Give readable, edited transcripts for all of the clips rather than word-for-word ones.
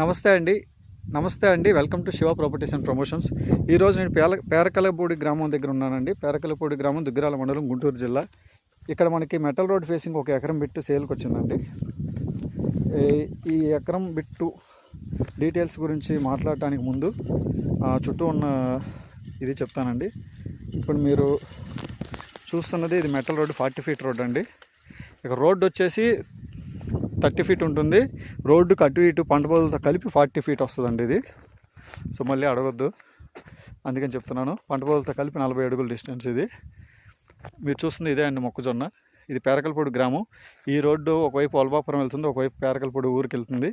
నమస్తే అండి. Welcome to Shiva properties and promotions. ఈరోజు నేను పేరకలపూడి గ్రామం దగ్గర ఉన్నానండి. పేరకలపూడి గ్రామం దుగ్గిరాల మండలం, గుంటూరు జిల్లా. ఇక్కడ మనకి మెటల్ రోడ్ ఫేసింగ్ ఒక ఎకరం బిట్టు సేల్కి వచ్చిందండి. ఈ ఎకరం బిట్టు డీటెయిల్స్ గురించి మాట్లాడటానికి ముందు చుట్టూ ఉన్న ఇది చెప్తానండి. ఇప్పుడు మీరు చూస్తున్నది ఇది మెటల్ రోడ్, 40 ఫీట్ రోడ్ అండి. ఇక రోడ్డు వచ్చేసి 30 ఫీట్ ఉంటుంది. రోడ్డుకి అటు ఇటు పంట పొలాలతో కలిపి 40 ఫీట్ వస్తుందండి ఇది. సో మళ్ళీ అడగొద్దు, అందుకని చెప్తున్నాను. పంట పొలాలతో కలిపి 40 అడుగుల డిస్టెన్స్ ఇది. మీరు చూస్తుంది ఇదే అండి, మొక్కజొన్న. ఇది పేరకలపూడి గ్రామం. ఈ రోడ్డు ఒకవైపు వలభాపురం వెళ్తుంది, ఒకవైపు పేరకలపూడి ఊరికి వెళ్తుంది.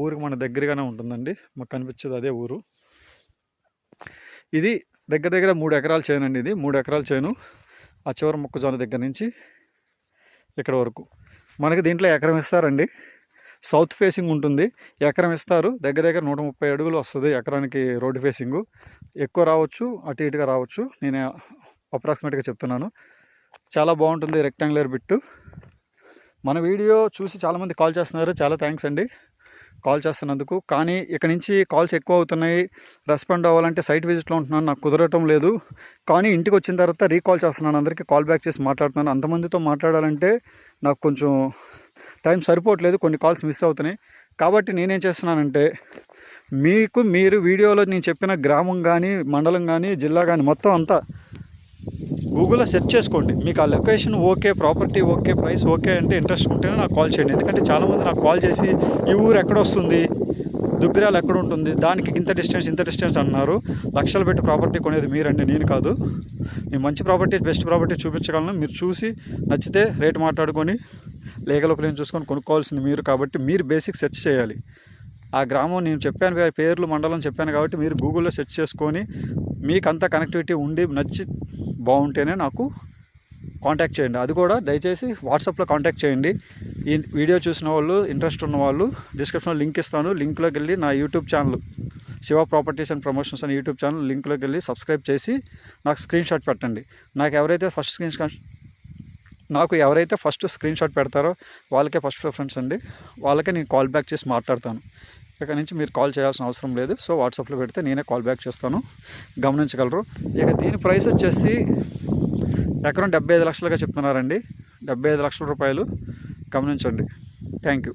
ఊరికి మన దగ్గరగానే ఉంటుందండి, మాకు కనిపించేది అదే ఊరు. ఇది దగ్గర 3 ఎకరాల చేను అండి. ఇది 3 ఎకరాల చేను. ఆ చివరి మొక్కజొన్న దగ్గర నుంచి ఇక్కడ వరకు మనకి దీంట్లో ఎకరం ఇస్తారండి. సౌత్ ఫేసింగ్ ఉంటుంది, ఎకరం ఇస్తారు. దగ్గర 130 అడుగులు వస్తుంది ఎకరానికి రోడ్డు ఫేసింగు. ఎక్కువ రావచ్చు, అటు ఇటుగా రావచ్చు. నేను అప్రాక్సిమేట్గా చెప్తున్నాను. చాలా బాగుంటుంది, రెక్టాంగులర్ బిట్టు. మన వీడియో చూసి చాలామంది కాల్ చేస్తున్నారు, చాలా థ్యాంక్స్ అండి కాల్ చేస్తున్నందుకు. కానీ ఇక్కడ నుంచి కాల్స్ ఎక్కువ అవుతున్నాయి. రెస్పాండ్ అవ్వాలంటే సైట్ విజిట్లో ఉంటున్నాను, నాకు కుదరటం లేదు. కానీ ఇంటికి వచ్చిన తర్వాత రీకాల్ చేస్తున్నాను, అందరికీ కాల్ బ్యాక్ చేసి మాట్లాడుతున్నాను. అంతమందితో మాట్లాడాలంటే నాకు కొంచెం టైం సరిపోవట్లేదు, కొన్ని కాల్స్ మిస్ అవుతున్నాయి. కాబట్టి నేనేం చేస్తున్నానంటే, మీరు వీడియోలో నేను చెప్పిన గ్రామం కానీ, మండలం కానీ, జిల్లా కానీ మొత్తం అంతా గూగుల్లో సెర్చ్ చేసుకోండి. మీకు ఆ location okay, property okay, price okay అంటే ఇంట్రెస్ట్ ఉంటేనే నాకు కాల్ చేయండి. ఎందుకంటే చాలామంది నాకు కాల్ చేసి ఈ ఊరు ఎక్కడ వస్తుంది, దుగ్గిరాలు ఎక్కడ ఉంటుంది, దానికి ఇంత డిస్టెన్స్ అన్నారు. లక్షలు పెట్టి ప్రాపర్టీ కొనేది మీరండి, నేను కాదు. నేను మంచి ప్రాపర్టీ, బెస్ట్ ప్రాపర్టీ చూపించగలను. మీరు చూసి నచ్చితే రేటు మాట్లాడుకొని లీగల్ ఒపీనియన్ చూసుకొని కొనుక్కోవాల్సింది మీరు. కాబట్టి మీరు బేసిక్ సెర్చ్ చేయాలి. ఆ గ్రామం నేను చెప్పాను, పేర్లు మండలం చెప్పాను కాబట్టి మీరు గూగుల్లో సెర్చ్ చేసుకొని మీకు అంతా కనెక్టివిటీ ఉండి నచ్చి బాగుంటేనే నాకు కాంటాక్ట్ చేయండి. అది కూడా దయచేసి వాట్సాప్లో కాంటాక్ట్ చేయండి. ఈ వీడియో చూసిన వాళ్ళు, ఇంట్రెస్ట్ ఉన్న వాళ్ళు డిస్క్రిప్షన్లో లింక్ ఇస్తాను. లింక్లోకి వెళ్ళి నా YouTube channel Shiva properties and promotions అనే యూట్యూబ్ ఛానల్ లింక్లోకి వెళ్ళి సబ్స్క్రైబ్ చేసి నాకు స్క్రీన్ షాట్ పెట్టండి. నాకు ఎవరైతే ఫస్ట్ స్క్రీన్ షాట్ పెడతారో వాళ్ళకే ఫస్ట్ ప్రిఫరెన్స్ అండి. వాళ్ళకే నేను కాల్ బ్యాక్ చేసి మాట్లాడతాను. ఇక్కడ నుంచి మీరు కాల్ చేయాల్సిన అవసరం లేదు. సో వాట్సాప్లో పెడితే నేనే కాల్ బ్యాక్ చేస్తాను, గమనించగలరు. ఇక దీని ప్రైస్ వచ్చేసి ఎకరం 75 లక్షలుగా చెప్తున్నారండి. 75 లక్షల రూపాయలు. గమనించండి. Thank you.